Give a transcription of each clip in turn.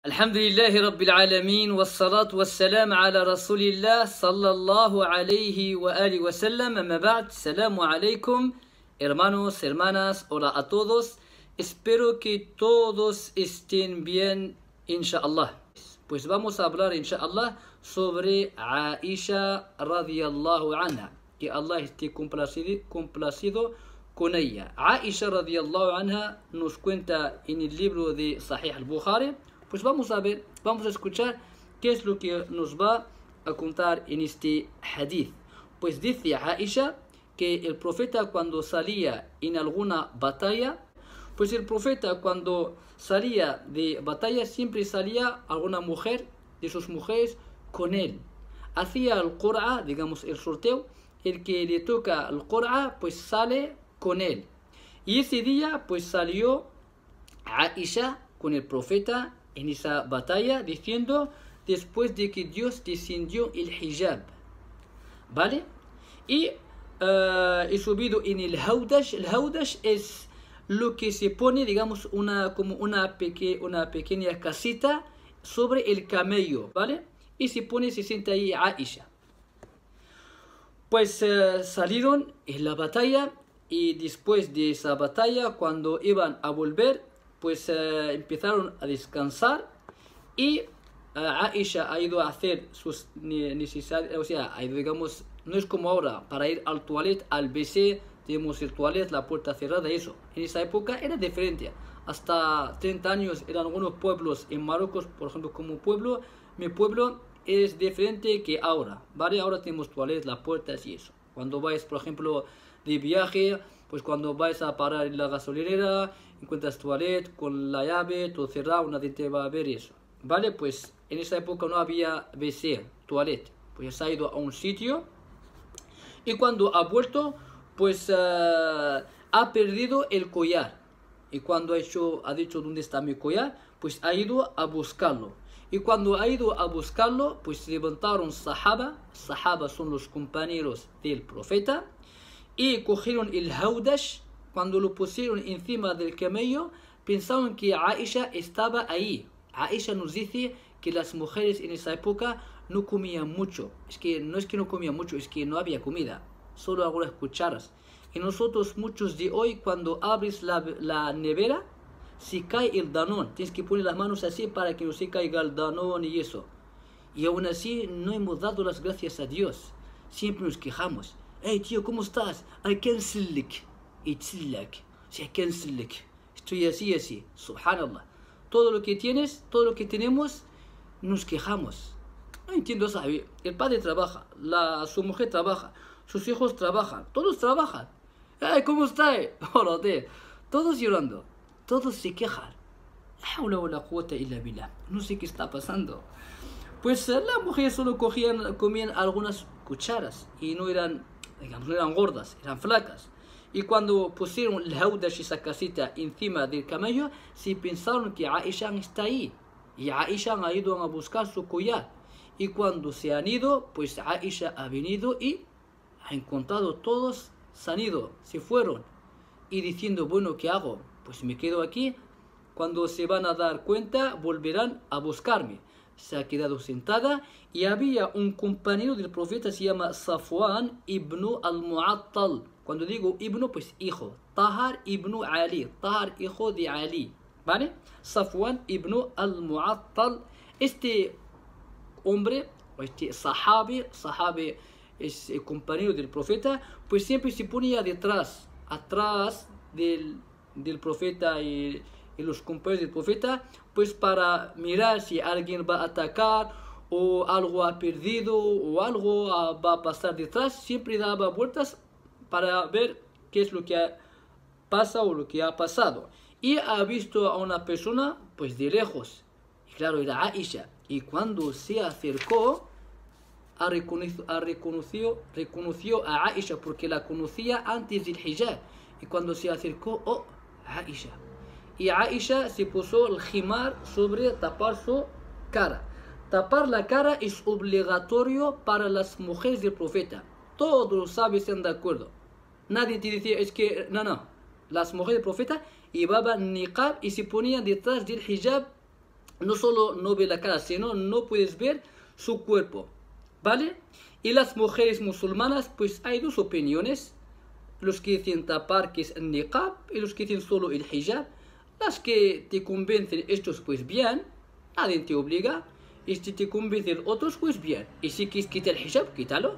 الحمد لله رب العالمين والصلاة والسلام على رسول الله صلى الله عليه وآله وسلم. أما بعد, السلام عليكم, hermanos, hermanas, hola a todos. Espero que todos estén bien, inshallah. Pues vamos a hablar, inshallah, sobre Aisha radiyallahu anha. Que Allah esté complacido con ella. Aisha radiyallahu anha nos cuenta en el libro de Sahih al-Bukhari. Pues vamos a ver, vamos a escuchar qué es lo que nos va a contar en este hadith. Pues dice Aisha que el profeta cuando salía en alguna batalla, pues el profeta cuando salía de batalla siempre salía alguna mujer de sus mujeres con él. Hacía el qur'a, digamos el sorteo, el que le toca el qur'a pues sale con él. Y ese día pues salió Aisha con el profeta en esa batalla diciendo después de que Dios descendió el hijab, ¿vale? Y he subido en el haudash. El haudash es lo que se pone, digamos, como una pequeña casita sobre el camello, ¿vale? Y se sienta ahí Aisha. Pues salieron en la batalla y después de esa batalla, cuando iban a volver, pues empezaron a descansar y Aisha ha ido a hacer sus necesidades, o sea, ha ido, digamos, no es como ahora, para ir al toilet, al WC, tenemos el toilet, la puerta cerrada, eso. En esa época era diferente. Hasta 30 años eran algunos pueblos en Marruecos, por ejemplo, como pueblo, mi pueblo es diferente que ahora, ¿vale? Ahora tenemos toilet, las puertas y eso. Cuando vais, por ejemplo, de viaje, pues cuando vais a parar en la gasolinera, encuentras toilet con la llave, todo cerrado, nadie te va a ver eso, ¿vale? Pues en esa época no había WC, toilet, pues se ha ido a un sitio y cuando ha vuelto, pues ha perdido el collar. Y cuando ha dicho ¿dónde está mi collar? Pues ha ido a buscarlo. Y cuando ha ido a buscarlo, pues se levantaron sahaba son los compañeros del profeta, y cogieron el haudash. Cuando lo pusieron encima del camello, pensaron que Aisha estaba ahí. Aisha nos dice que las mujeres en esa época no comían mucho. No es que no comían mucho, es que no había comida, solo algunas cucharas. Y nosotros, muchos de hoy, cuando abres la nevera, se cae el danón. Tienes que poner las manos así para que no se caiga el danón y eso. Y aún así no hemos dado las gracias a Dios. Siempre nos quejamos. Hey tío, ¿cómo estás? I can sleep. Itzilak. Si I can sleep. Estoy así. Subhanallah. Todo lo que tienes, todo lo que tenemos, nos quejamos. No entiendo, ¿sabes? El padre trabaja, su mujer trabaja, sus hijos trabajan, todos trabajan. Hey, ¿cómo estás? Hola, todos llorando, todos se quejan. No sé qué está pasando. Pues las mujeres solo comían algunas cucharas y no eran, digamos, no eran gordas, eran flacas. Y cuando pusieron el haudash, esa casita, encima del camello, se pensaron que Aisha está ahí. Y Aisha ha ido a buscar su collar. Y cuando se han ido, pues Aisha ha venido y ha encontrado todos, se han ido, se fueron. Y diciendo, bueno, ¿qué hago? Pues me quedo aquí. Cuando se van a dar cuenta, volverán a buscarme. Se ha quedado sentada y había un compañero del profeta, se llama Safwan ibn al-Mu'attal. Cuando digo ibn, pues hijo. Tahar ibn Ali. Tahar, hijo de Ali, ¿vale? Safwan ibn al-Mu'attal. Este hombre, o este sahabi es el compañero del profeta, pues siempre se ponía atrás del profeta y los compañeros del profeta, pues para mirar si alguien va a atacar o algo ha perdido o algo va a pasar detrás. Siempre daba vueltas para ver qué es lo que pasa o lo que ha pasado. Y ha visto a una persona pues de lejos. Y claro, era Aisha. Y cuando se acercó, reconoció a Aisha porque la conocía antes del hijab. Y cuando se acercó, oh, Aisha. Y Aisha se puso el himar sobre tapar su cara. Tapar la cara es obligatorio para las mujeres del profeta. Todos los sabios están de acuerdo. Nadie te decía, es que, no. Las mujeres del profeta llevaban niqab y se ponían detrás del hijab no solo no ve la cara, sino no puedes ver su cuerpo, ¿vale? Y las mujeres musulmanas, pues hay dos opiniones, los que dicen tapar, que es el niqab, y los que dicen solo el hijab. Las que te convencen estos, pues bien, nadie te obliga, y si te convencen otros, pues bien, y si quieres quitar el hijab, quítalo,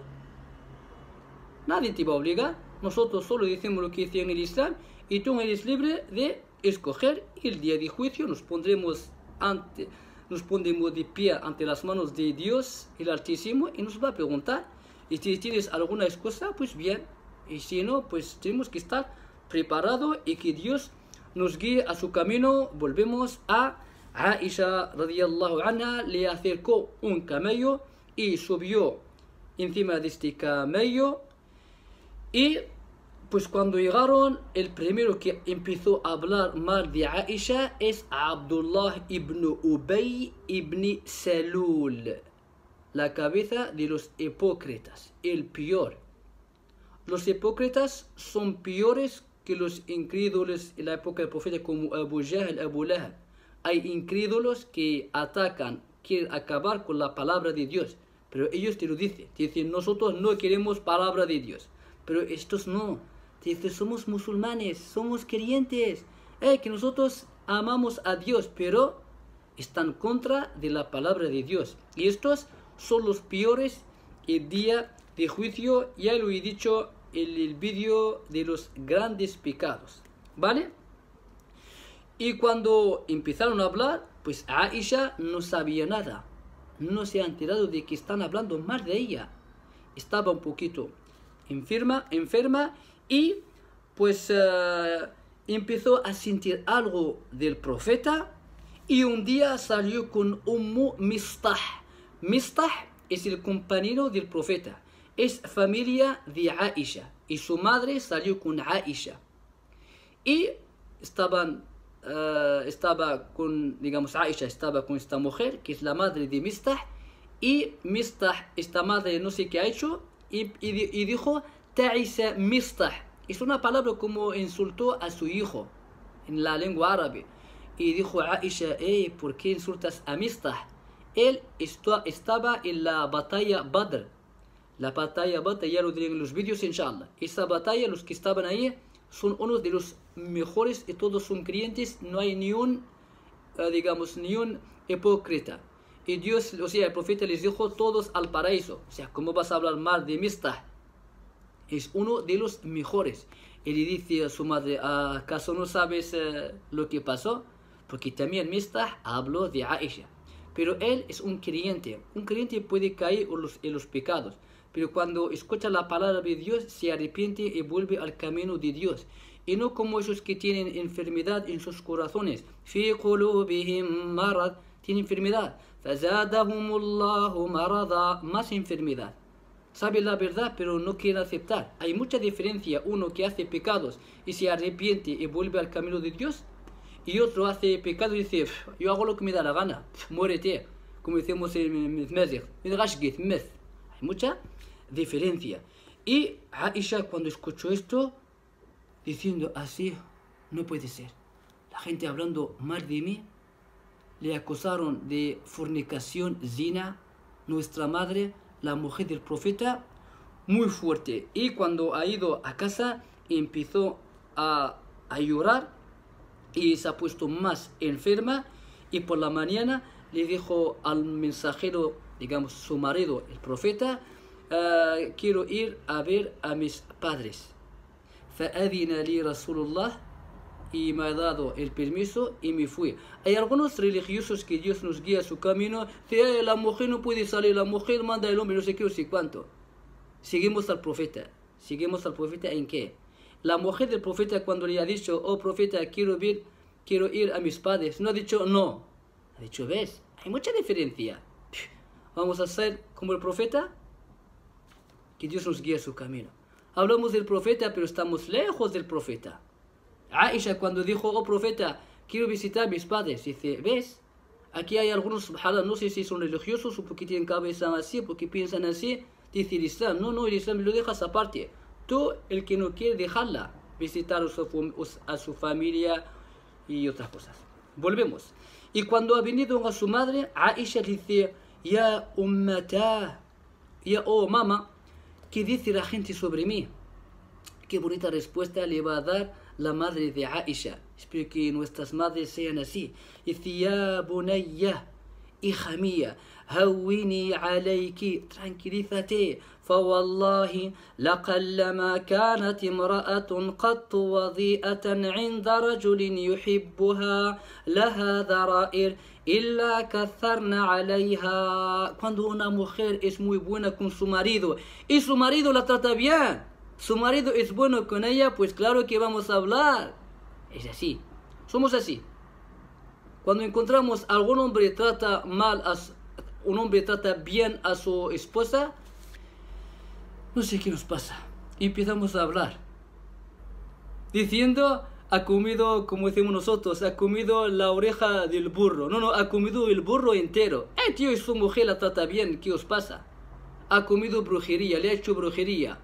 nadie te va a obligar. Nosotros solo decimos lo que dice en el Islam, y tú eres libre de escoger, y el día de juicio nos pondremos de pie ante las manos de Dios, el Altísimo, y nos va a preguntar. Y si tienes alguna excusa, pues bien. Y si no, pues tenemos que estar preparados y que Dios nos guíe a su camino. Volvemos a Aisha radiyallahu anha, le acercó un camello y subió encima de este camello. Y pues cuando llegaron, el primero que empezó a hablar mal de Aisha es Abdullah ibn Ubay ibn Salul, la cabeza de los hipócritas, el peor. Los hipócritas son peores que los incrédulos en la época del profeta, como Abu Jahl, Abu Lahab. Hay incrédulos que atacan, quieren acabar con la palabra de Dios, pero ellos te lo dicen, nosotros no queremos palabra de Dios, pero estos no. Dice, somos musulmanes, somos creyentes, que nosotros amamos a Dios, pero están contra de la palabra de Dios. Y estos son los peores el día de juicio. Ya lo he dicho en el vídeo de los grandes pecados, ¿vale? Y cuando empezaron a hablar, pues Aisha no sabía nada, no se ha enterado de que están hablando mal de ella. Estaba un poquito enferma, y pues empezó a sentir algo del profeta, y un día salió con Mistah. Mistah es el compañero del profeta, es familia de Aisha, y su madre salió con Aisha, y estaba con, digamos, Aisha estaba con esta mujer que es la madre de Mistah, y Mistah, esta madre, no sé qué ha hecho, y dijo Ta'isa Mistah. Es una palabra como insultó a su hijo en la lengua árabe. Y dijo a Aisha, ¿por qué insultas a Mistah? Él estaba en la batalla Badr. La batalla Badr, ya lo diré en los vídeos, inshallah. Esa batalla, los que estaban ahí, son uno de los mejores, y todos son creyentes, no hay ni un, ni un hipócrita. Y Dios, o sea, el profeta les dijo, todos al paraíso. O sea, ¿cómo vas a hablar mal de Mistah? Es uno de los mejores. Y le dice a su madre, ¿acaso no sabes lo que pasó? Porque también Mistah habló de Aisha. Pero él es un creyente. Un creyente puede caer en los pecados, pero cuando escucha la palabra de Dios, se arrepiente y vuelve al camino de Dios. Y no como esos que tienen enfermedad en sus corazones. Fi qulubihim marad, tienen enfermedad. Fazadahumullahu marada, más enfermedad. Sabe la verdad, pero no quiere aceptar. Hay mucha diferencia, uno que hace pecados y se arrepiente y vuelve al camino de Dios, y otro hace pecado y dice, yo hago lo que me da la gana, muérete, como decimos en México. Hay mucha diferencia. Y Aisha, cuando escuchó esto, diciendo así, no puede ser. La gente hablando mal de mí, le acusaron de fornicación, zina, nuestra madre, la mujer del profeta, muy fuerte. Y cuando ha ido a casa, empezó a llorar y se ha puesto más enferma. Y por la mañana le dijo al mensajero, digamos su marido, el profeta, quiero ir a ver a mis padres. فأذن لي رسول الله, y me ha dado el permiso y me fui. Hay algunos religiosos que Dios nos guía a su camino, dice, la mujer no puede salir, la mujer manda al hombre, no sé qué, no sé cuánto. Seguimos al profeta. ¿Seguimos al profeta en qué? La mujer del profeta, cuando le ha dicho, oh profeta, quiero ir a mis padres, no ha dicho no. Ha dicho, ves, hay mucha diferencia. Vamos a ser como el profeta, que Dios nos guía a su camino. Hablamos del profeta, pero estamos lejos del profeta. Aisha, cuando dijo, oh profeta, quiero visitar a mis padres, dice, ¿ves? Aquí hay algunos, subhanallah, no sé si son religiosos o porque tienen cabeza así, porque piensan así, dice el Islam. No, el Islam lo dejas aparte. Tú, el que no quiere dejarla, visitar a su familia y otras cosas. volvemos. Y cuando ha venido a su madre, Aisha dice, ya ummatah, ya oh mamá, ¿qué dice la gente sobre mí? Qué bonita respuesta le va a dar la madre de Aisha. Espero que nuestras madres sean así. Dice, ya bunayya, hija mía, هوني عليك, tranquilízate, فوالله لقلما كانت امرأة قط وضيئة عند رجل يحبها لها ذرائر إلا كثرنا عليها. Cuando una mujer es muy buena con su marido y su marido la trata bien, su marido es bueno con ella, pues claro que vamos a hablar. Es así, somos así. Cuando encontramos algún hombre trata mal un hombre trata bien a su esposa, no sé qué nos pasa. Y empezamos a hablar. Diciendo, ha comido, como decimos nosotros, ha comido la oreja del burro. No, ha comido el burro entero. Tío, y su mujer la trata bien, ¿qué os pasa? Ha comido brujería, le ha hecho brujería.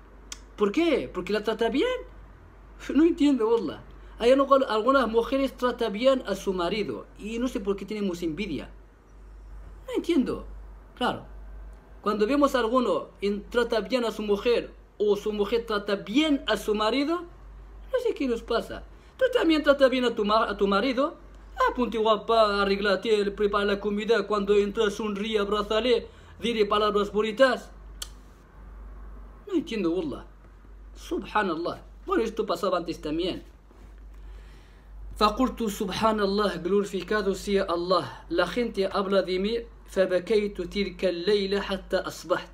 ¿Por qué? ¿Porque la trata bien? No entiendo, wallah. Hay algunas mujeres tratan bien a su marido y no sé por qué tenemos envidia. No entiendo. Claro, cuando vemos a alguno trata bien a su mujer o su mujer trata bien a su marido, no sé qué nos pasa. Tú también trata bien a tu marido. Ponte guapa, arréglate, prepara la comida. Cuando entras, sonríe, abrázale, dile palabras bonitas. No entiendo, wallah. Subhanallah. Bueno, esto pasaba antes también. فقلت سبحان الله, glorificado sea Allah. La gente habla de mí. فبكيت تلك الليلة حتى أصبحت.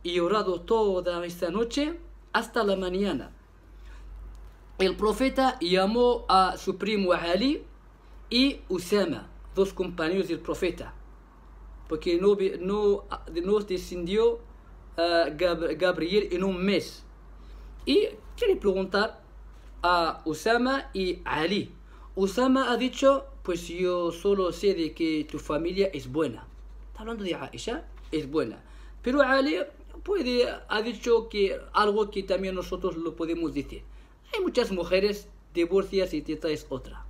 Y llorado toda esta noche hasta la mañana. El profeta llamó a su primo Ali y Usama, dos compañeros del profeta, porque no descendió Gabriel en un mes. Y quiere preguntar a Usama y Ali. Usama ha dicho, pues yo solo sé de que tu familia es buena. Está hablando de Aisha, es buena. Pero Ali ha dicho que algo que también nosotros lo podemos decir. Hay muchas mujeres divorcias y te traes otra.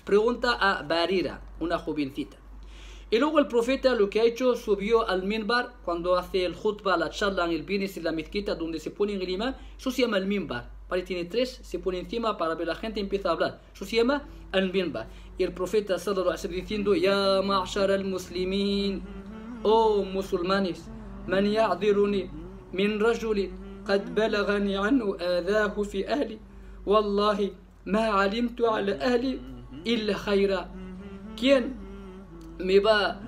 Pregunta a Barira, una jovencita. Y luego el profeta lo que ha hecho, subió al minbar cuando hace el khutbah, la charla en el viernes en la mezquita donde se pone en el imán. Eso se llama el minbar. Vale, tiene tres, se pone encima para ver la gente y empieza a hablar. Eso se llama el minbar. Y el profeta sallallahu alaihi wasallam diciendo, ya ma'shar al-muslimin, oh musulmanes, man ya'diruni min rajuli qad balagani anhu adahu fi ahli, wallahi ma alimtu ala ahli illa khayra. ¿Quién me va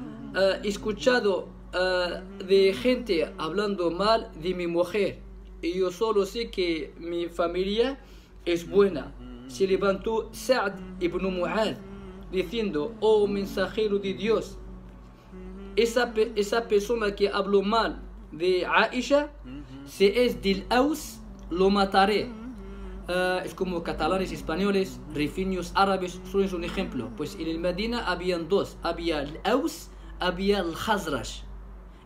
escuchado de gente hablando mal de mi mujer? Y yo solo sé que mi familia es buena. Se levantó Sa'd ibn Mu'adh diciendo, oh mensajero de Dios, esa persona que habló mal de Aisha, si es del Aus, lo mataré. Es como catalanes, españoles, rifeños, árabes, solo es un ejemplo. Pues en el Medina habían dos, había el Aus, había el Khazraj.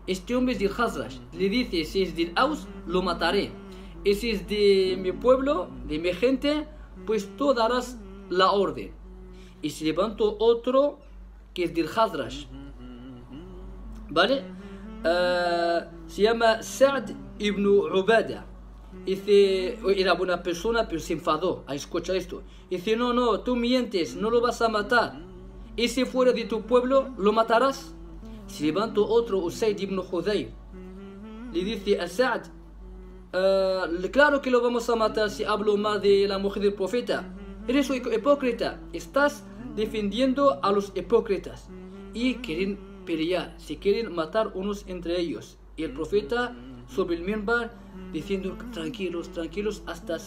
Este hombre es del Khazraj, le dice, si es del Aus, lo mataré. Y si es de mi pueblo, de mi gente, pues tú darás la orden. Y se levantó otro que es del Khazraj, ¿vale? Se llama Sa'd ibn Ubadah. Dice, era buena persona, pero se enfadó a escuchar esto. Dice, no, tú mientes, no lo vas a matar. Y si fuera de tu pueblo, lo matarás. Se levantó otro, Usayd ibn Hudayr. Le dice a Sa'd, claro que lo vamos a matar si hablo mal de la mujer del profeta. Eres un hipócrita, estás defendiendo a los hipócritas. Y quieren pelear, se quieren matar unos entre ellos. Y el profeta sobre el minbar diciendo, tranquilos, hasta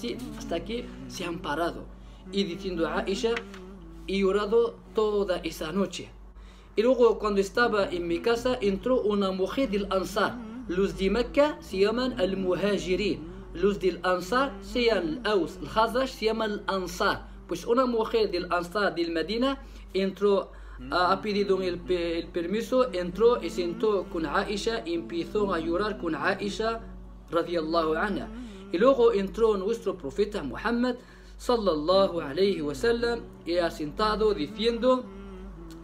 que se han parado. Y diciendo a Aisha, he llorado toda esa noche. Y luego cuando estaba en mi casa entró una mujer del Ansar. Los de Mecca se llaman al-Muhajirin. Los del Ansar se llaman al-Aus. El Khazraj se llama al-Ansar. Pues una mujer del Ansar del Medina entró, ha pedido el permiso, entró y sentó con Aisha y empezó a llorar con Aisha radiyallahu anha. Y luego entró nuestro profeta Muhammad sallallahu alayhi wa sallam y ha sentado diciendo,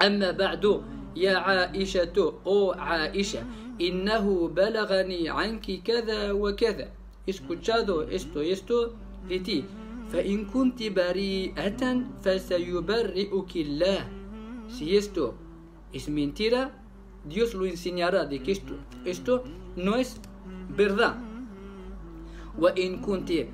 أما بعد يا عائشة أو عائشة إنه بلغني عنك كذا وكذا escuchado esto y esto de ti فإن كنت بريئة فسيبرئك الله si esto es mentira Dios lo enseñará de que esto no es verdad وإن كنت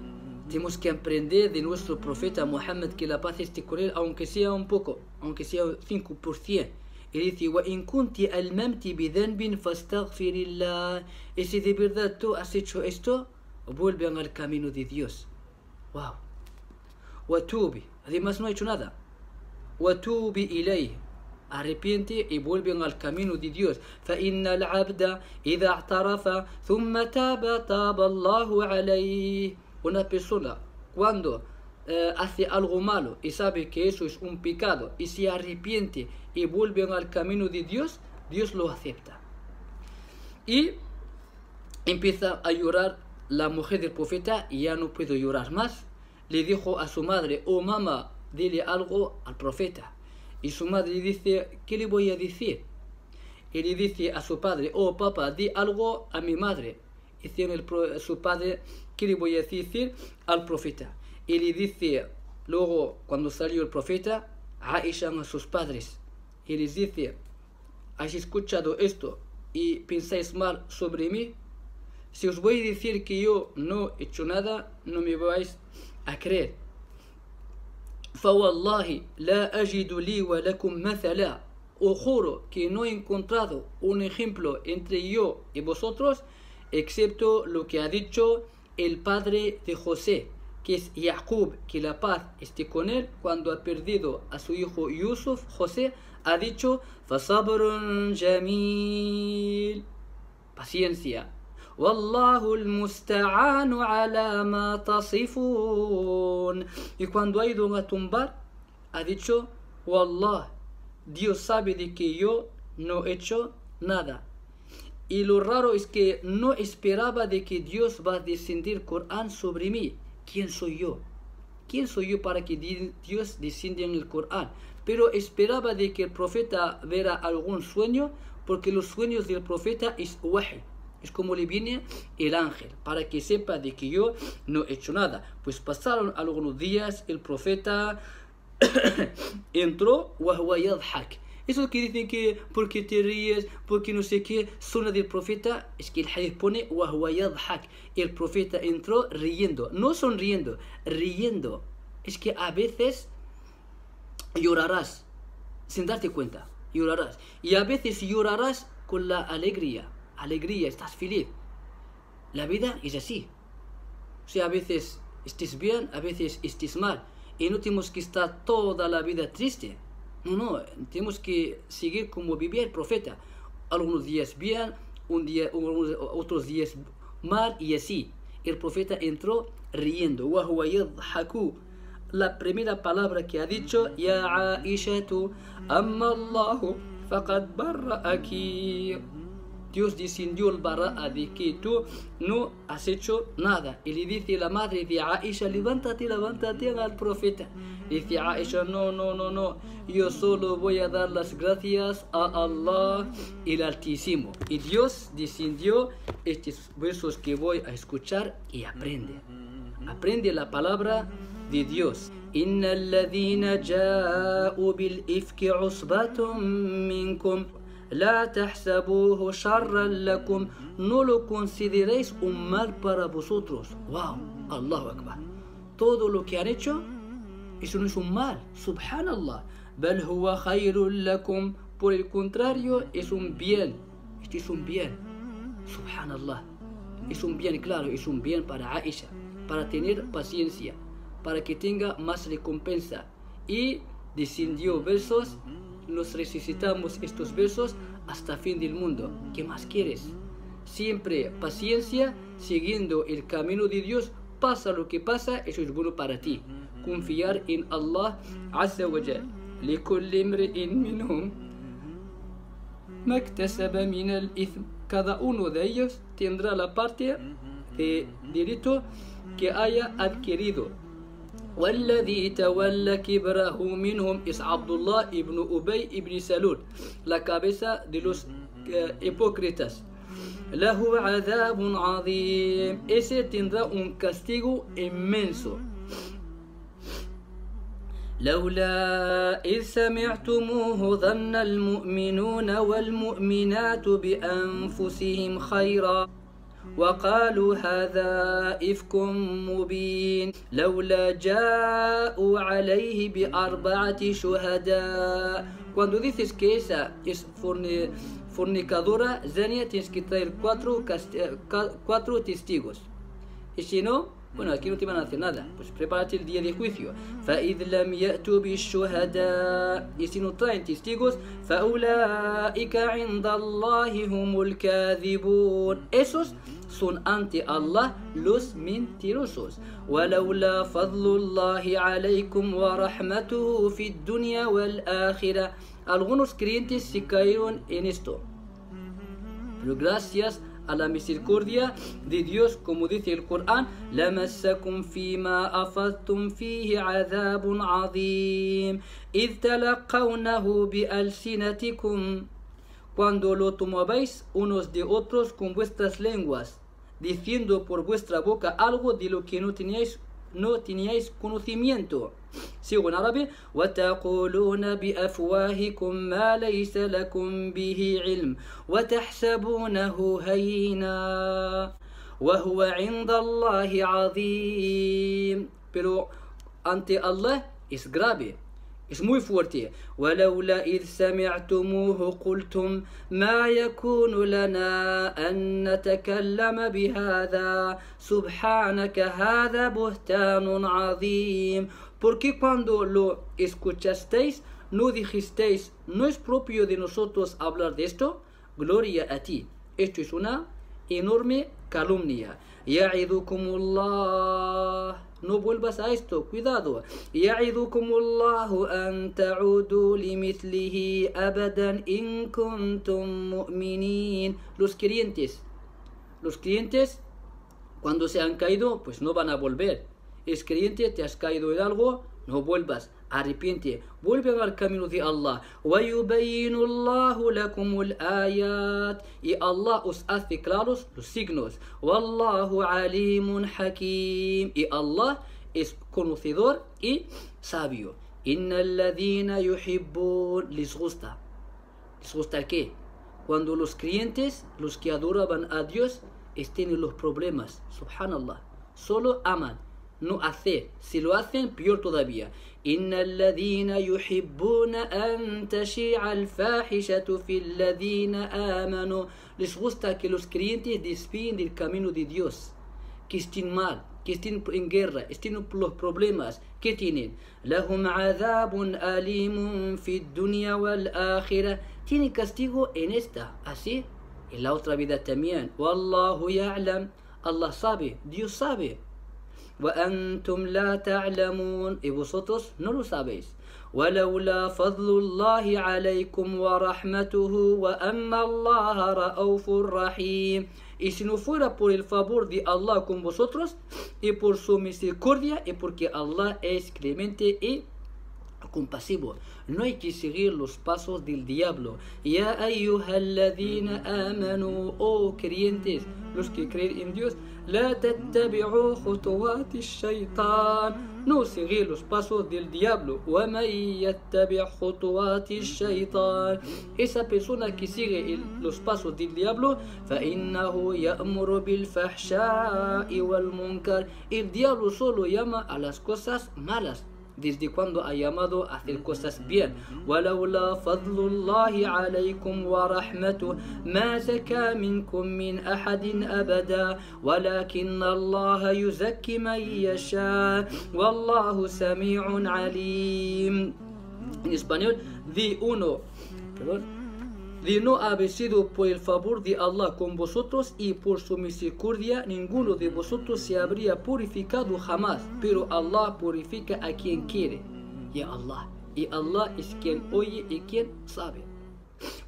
tenemos que aprender de nuestro profeta Muhammad que la paz esté con él aunque sea un poco aunque sea 5%. Y dice, وَإِن كُنْتِ أَلْمَمْتِ بِذَنْبٍ فَاسْتَغْفِرِ اللَّهِ. Y si de verdad tú has hecho esto, vuelven al camino de Dios. Wow. وَتُوبِ. Además no ha hecho nada. وَتُوبِ إِلَيْهِ. Arrepiente y vuelven al camino de Dios. فَإِنَّ الْعَبْدَ إِذَا اعْتَرَفَ ثُمَّ تَابَ تَابَ اللَّهُ عَلَيْهِ. Una persona cuando hace algo malo y sabe que eso es un pecado y se arrepiente y vuelve al camino de Dios, Dios lo acepta. Y empieza a llorar la mujer del profeta y ya no puede llorar más. Le dijo a su madre, oh mamá, dile algo al profeta. Y su madre le dice, ¿qué le voy a decir? Y le dice a su padre, oh papá, di algo a mi madre. Y dice su padre, ¿qué le voy a decir al profeta? Y le dice, luego cuando salió el profeta, Aisha a sus padres. Y les dice, ¿has escuchado esto y pensáis mal sobre mí? Si os voy a decir que yo no he hecho nada, no me vais a creer. فوالله لا أجد لي ولكم مثلا. Os juro que no he encontrado un ejemplo entre yo y vosotros, excepto lo que ha dicho el padre de José, que es Jacob, que la paz esté con él, cuando ha perdido a su hijo Yusuf. José ha dicho, فَصَبْرٌ جَمِيلٌ. Paciencia. وَاللَّهُ الْمُسْتَعَانُ عَلَى مَا تَصِفُونَ. Y cuando ha ido a tumbar, ha dicho, Wallah, Dios sabe de que yo no he hecho nada. Y lo raro es que no esperaba de que Dios va a descender Corán sobre mí. ¿Quién soy yo? ¿Quién soy yo para que Dios descienda en el Corán? Pero esperaba de que el profeta viera algún sueño, porque los sueños del profeta es wahy. Es como le viene el ángel, para que sepa de que yo no he hecho nada. Pues pasaron algunos días, el profeta entró, وَهُوَ يَضْحَكْ. Eso que dicen que porque te ríes, porque no sé qué, zona del profeta, es que el hadith pone وَهُوَ يَضْحَكْ. El profeta entró riendo, no sonriendo, riendo. Es que a veces llorarás, sin darte cuenta, llorarás. Y a veces llorarás con la alegría, estás feliz. La vida es así. O sea, a veces estés bien, a veces estés mal. Y no tenemos que estar toda la vida triste. No, tenemos que seguir como vivía el profeta. Algunos días bien, otros días mal y así. El profeta entró riendo. وَهُوَ يَضْحَكُ. La primera palabra que ha dicho, يَا عَائِشَةُ أَمَّا اللَّهُ فَقَدْ بَرَّأَكِ. Dios descendió el bara'a de que tú no has hecho nada. Y le dice la madre de Aisha, levántate al profeta. Dice Aisha, no, yo solo voy a dar las gracias a Allah el Altísimo. Y Dios descendió estos versos que voy a escuchar y aprende la palabra de Dios. إن الذين جاءوا بالإفك عصبة منكم لا تحسبوه شرا لكم. No lo consideréis un mal para vosotros. Wow, Allahu Akbar. Todo lo que han hecho, eso no es un mal. Subhanallah. بل هو خير لكم. Por el contrario, es un bien. Este es un bien. Subhanallah. Es un bien, claro, es un bien para Aisha, para tener paciencia, para que tenga más recompensa. Y descendió versos. Nos resucitamos estos versos hasta fin del mundo. ¿Qué más quieres? Siempre paciencia, siguiendo el camino de Dios. Pasa lo que pasa, eso es bueno para ti. Confiar en Allah Azza wa Jal. لكل امرئ منهم ما اكتسب من الإثم. Cada uno de ellos tendrá la parte de delito que haya adquirido. والذي تولى كبره منهم es Abdullah ibn Ubay ibn Salul, la cabeza de los hipócritas. له عذاب عظيم, ese tendrá un castigo inmenso. لولا إذ سمعتموه ظن المؤمنون والمؤمنات بأنفسهم خيرا وقالوا هذا إفك مبين لولا جاءوا عليه بأربعة شهداء. Cuando dices que esa es fornicadora, Zania, tienes que traer cuatro testigos. Y si no, bueno, aquí no te van a hacer nada. Pues prepárate el día de juicio. فَإِذْ لَمْ يَأْتُوا بِالشُّهَدَاءِ. Y si no traen testigos, فَأُولَٰئِكَ عِنْدَ اللَّهِ هُمُ الْكَاذِبُونَ. Esos son ante Allah los mentirosos. وَلَوْلَا فَضْلُ اللَّهِ عَلَيْكُمْ وَرَحْمَتُهُ فِي الدُّنْيَا وَالْآخِرَةِ. Algunos creyentes se cayeron en esto. Pero gracias a la misericordia de Dios, como dice el Corán, لَمَسَّكُمْ فِي مَا أَفَضْتُمْ فِيهِ عَذَابٌ عَظِيمٌ إِذْ تَلَقَّوْنَهُ بِأَلْسِنَتِكُمْ. Cuando lo tomabais unos de otros con vuestras lenguas, diciendo por vuestra boca algo de lo que no teníais conocimiento. Sigo en árabe. وَتَقُولُونَ بِأَفْوَاهِكُمْ مَا لَيْسَ لَكُمْ بِهِ عِلْمٌ وَتَحْسَبُونَهُ هَيِّنًا وَهُوَ عِنْدَ اللَّهِ عَظِيمٌ. Pero ante Allah es grave, es muy fuerte. وَلَوْلَا إِذْ سَمِعْتُمُوهُ قُلْتُمْ مَا يَكُونُ لَنَا أَن نَّتَكَلَّمَ بِهَذَا سُبْحَانَكَ هَذَا بُهْتَانٌ عَظِيمٌ. Porque cuando lo escuchasteis, no dijisteis, no es propio de nosotros hablar de esto. Gloria a ti. Esto es una enorme calumnia. Ya'idukumullah. No vuelvas a esto, cuidado. Ya'idukumullahu an ta'udu limithlihi abadan in kuntum mu'minin. Los creyentes, cuando se han caído, pues no van a volver. Es creyente, te has caído en algo, no vuelvas, arrepiente, vuelve al camino de Allah. وَيُبَيِّنُ اللَّهُ لَكُمُ الْآيَاتِ. Y Allah os hace claros los signos. وَاللَّهُ عَلِيمٌ حَكِيمٌ. Y Allah es conocedor y sabio. إِنَّ الَّذِينَ يُحِبُّونَ. Les gusta el qué? Cuando los creyentes, los que adoraban a Dios, estén en los problemas. Subhanallah. Solo aman, no hacer. Si lo hacen, peor todavía. إن الذين يحبون أن تشيع الفاحشة في الذين آمنوا. Les gusta que los creyentes desvíen del camino de Dios, que estén mal, que estén en guerra, estén por los problemas que tienen. لهم عذاب أليم في الدنيا والآخرة. Tiene castigo en esta, así en la otra vida también. والله يعلم. Allah sabe, Dios sabe. وأنتم لا تعلمون. Y vosotros no lo sabéis. ولولا فضل الله عليكم ورحمته وأن الله رؤوف رحيم. Y si no fuera por el favor de Allah con vosotros y por su misericordia y porque Allah es clemente y compasivo, no hay que seguir los pasos del diablo. Ya ayyuhalladhina amanu, oh creyentes, los que creen en Dios, la tattabi'u khutuwati shaytan, no seguir los pasos del diablo. Wa man yattabi' khutuwati shaytan, esa persona que sigue los pasos del diablo, fa innahu ya'muru bil fahsha'i wal munkar. El diablo solo llama a las cosas malas, desde cuando ha llamado a hacer cosas bien. ولولا فضل الله عليكم ورحمته ما زكى منكم من أحد أبدا ولكن الله يزكي من يشاء والله سميع عليم. En español, de no haber sido por el favor de Allah con vosotros y por su misericordia, ninguno de vosotros se habría purificado jamás, pero Allah purifica a quien quiere. Ya Allah. Y Allah es quien oye y quien sabe.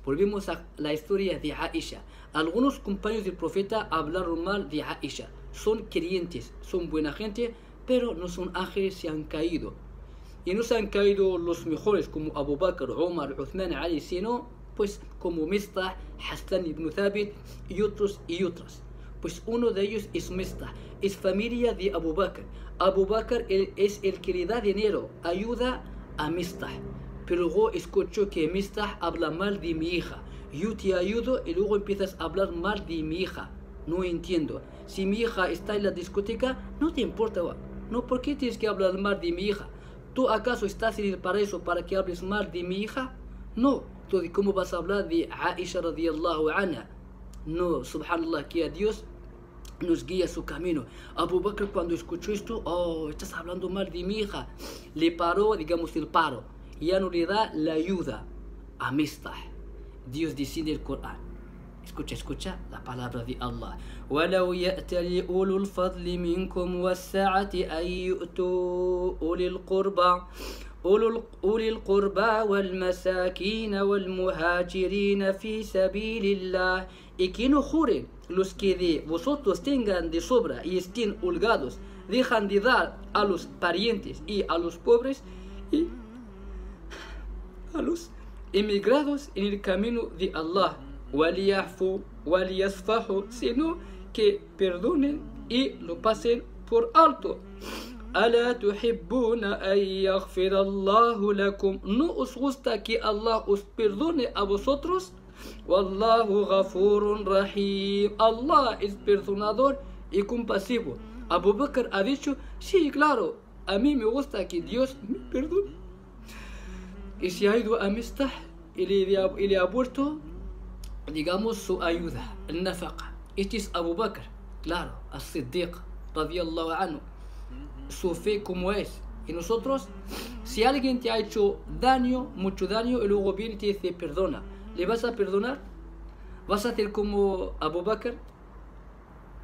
Volvemos a la historia de Aisha. Algunos compañeros del profeta hablaron mal de Aisha. Son creyentes, son buena gente, pero no son ángeles, se han caído. Y no se han caído los mejores como Abu Bakr, Umar, Uthman, Ali, sino pues como Mistah, Hassan ibn Thabit y otros y otras. Pues uno de ellos es Mistah, es familia de Abu Bakr. Abu Bakr es el que le da dinero, ayuda a Mistah. Pero luego escucho que Mistah habla mal de mi hija. Yo te ayudo y luego empiezas a hablar mal de mi hija. No entiendo. Si mi hija está en la discoteca, no te importa. No, ¿por qué tienes que hablar mal de mi hija? ¿Tú acaso estás en el paraíso para que hables mal de mi hija? No. Entonces, ¿cómo vas a hablar de Aisha radiyallahu anha? No, subhanallah, que a Dios nos guía su camino. Abu Bakr cuando escuchó esto, estás hablando mal de mi hija. Le paró, digamos, el paro. Ya no le da la ayuda a Mistah. Dios dice en el Corán. Escucha la palabra de Allah. وَلَوْ يَأْتَلِ أُولُو الْفَضْلِ مِنْكُمْ وَالسَّعَةِ أَنْ يُؤْتُوا أولي القربى والمساكين والمهاجرين في سبيل الله. Y que no juren los que de vosotros tengan de sobra y estén holgados, dejan de dar a los parientes y a los pobres y a los emigrados en el camino de Allah. وَلِيَعْفُوا وَلِيَصْفَحُوا, sino que perdonen y lo pasen por alto. أَلَا تُحِبُّونَ أَنْ يَغْفِرَ اللَّهُ لَكُمْ, ¿no os gusta que Allah os perdone a vosotros? وَاللَّهُ غَفُورٌ رَحِيمٌ, Allah es perdonador y compasivo. Abu Bakr ha dicho, sí, claro, a mí me gusta que Dios me perdone. Y se ha ido a Mistah y le ha vuelto, digamos, su ayuda, el nafaqa. Este es Abu Bakr, claro, as-Siddiq radiyallahu anhu. Su fe como es. Y nosotros, si alguien te ha hecho daño, mucho daño, y luego viene y te dice perdona, ¿le vas a perdonar? ¿Vas a hacer como Abu Bakr?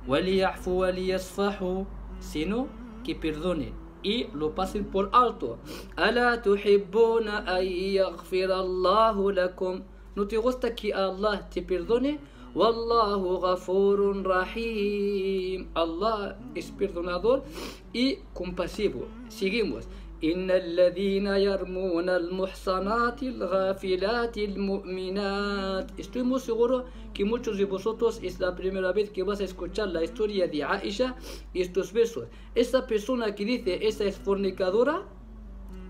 وَلِيَعْفُوا وَلِيَصْفَحُوا, sino que perdonen y lo pasen por alto. أَلَا تُحِبُّونَ أَنْ يَغْفِرَ اللَّهُ لَكُمْ, ¿no te gusta que Allah te perdone? Wallahu ghafurun rahim, Allah es perdonador y compasivo. Seguimos. Innal ladhina yarmuna al-muhsanati al-ghafilati al-mu'minat. Estoy muy seguro que muchos de vosotros es la primera vez que vas a escuchar la historia de Aisha y estos versos. Esa persona que dice esa es fornicadora,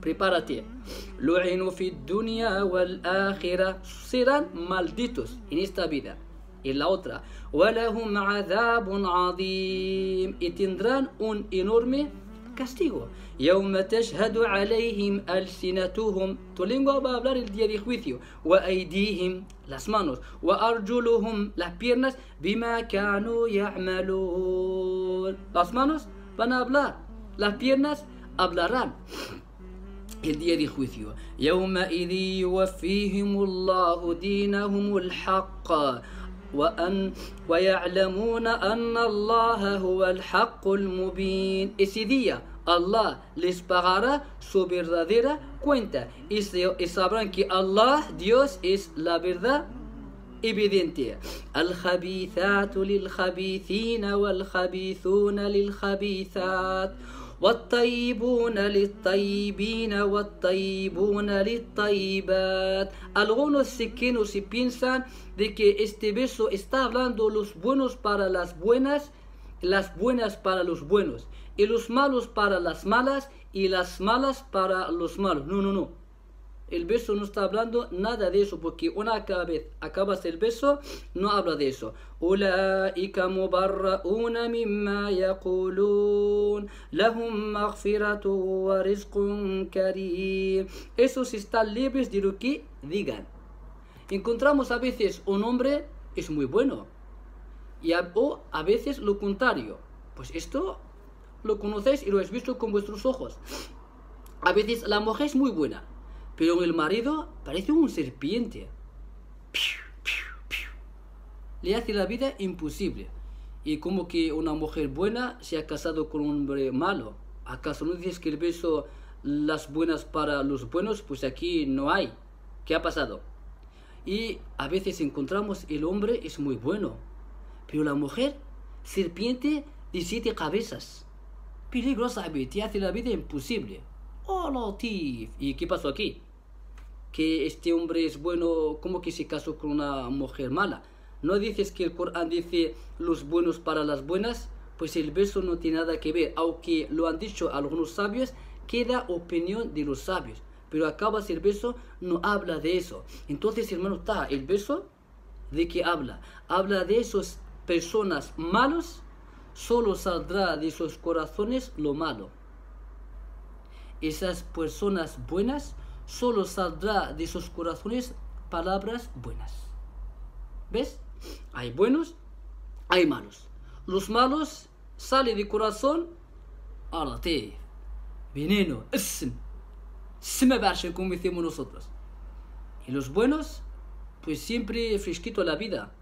prepárate. Lu'inu fi dunya wal akhirah, serán malditos en esta vida. En la otra, وَلَهُمْ عَذَابٌ عَظِيمٌ, y tendrán un enorme castigo. يَوْمَ تَشْهَدُ عَلَيْهِمْ أَلْسِنَتُهُمْ, tu lengua va a hablar el día de juicio. وَأَيْدِيهِمْ, las manos. وَأَرْجُلُهُمْ, las piernas. بِمَا كَانُوا يَعْمَلُونَ, las manos van a hablar, las piernas hablarán el día de juicio. يَوْمَئِذٍ يُوَفِّيهِمُ اللَّهُ دِينَهُمُ الْحَقَّ وَيَعْلَمُونَ أَنَّ اللَّهَ هُوَ الْحَقُّ الْمُبِينُ. Ese día Allah les pagará su verdadera cuenta y sabrán que Allah, Dios, es la verdad evidente. الْخَبِيثَاتُ لِلْخَبِيثِينَ وَالْخَبِيثُونَ لِلْخَبِيثَاتِ والطيبون للطيبين والطيبون للطيبات. Algunos sequenos y piensan de que este verso está hablando los buenos para las buenas para los buenos, y los malos para las malas, y las malas para los malos. No. El verso no está hablando nada de eso, porque una vez acabas el verso, no habla de eso. أُولَئِكَ مُبَرَّؤُونَ مِمَّا يَقُولُونَ لَهُمْ مَغْفِرَةٌ وَرِزْقٌ كَرِيمٌ. Esos están libres de lo que digan. Encontramos a veces un hombre es muy bueno, o a veces lo contrario. Pues esto lo conocéis y lo habéis visto con vuestros ojos. A veces la mujer es muy buena, pero el marido parece un serpiente. Le hace la vida imposible. Y como que una mujer buena se ha casado con un hombre malo. ¿Acaso no dices que el verso las buenas para los buenos? Pues aquí no hay. ¿Qué ha pasado? Y a veces encontramos el hombre es muy bueno, pero la mujer, serpiente de 7 cabezas. peligro, ¿sabes? Te hace la vida imposible. Oh, Latif. ¿Y qué pasó aquí? Que este hombre es bueno, ¿cómo que se casó con una mujer mala? ¿No dices que el Corán dice los buenos para las buenas? Pues el verso no tiene nada que ver, aunque lo han dicho algunos sabios, queda opinión de los sabios. Pero acabas el verso, no habla de eso. Entonces, hermano, está el verso de qué habla. Habla de esas personas malos, solo saldrá de sus corazones lo malo. Esas personas buenas, solo saldrá de sus corazones palabras buenas. ¿Ves? Hay buenos, hay malos. Los malos salen de corazón, Latif, veneno, se me como decimos nosotros. Y los buenos, pues siempre fresquito a la vida.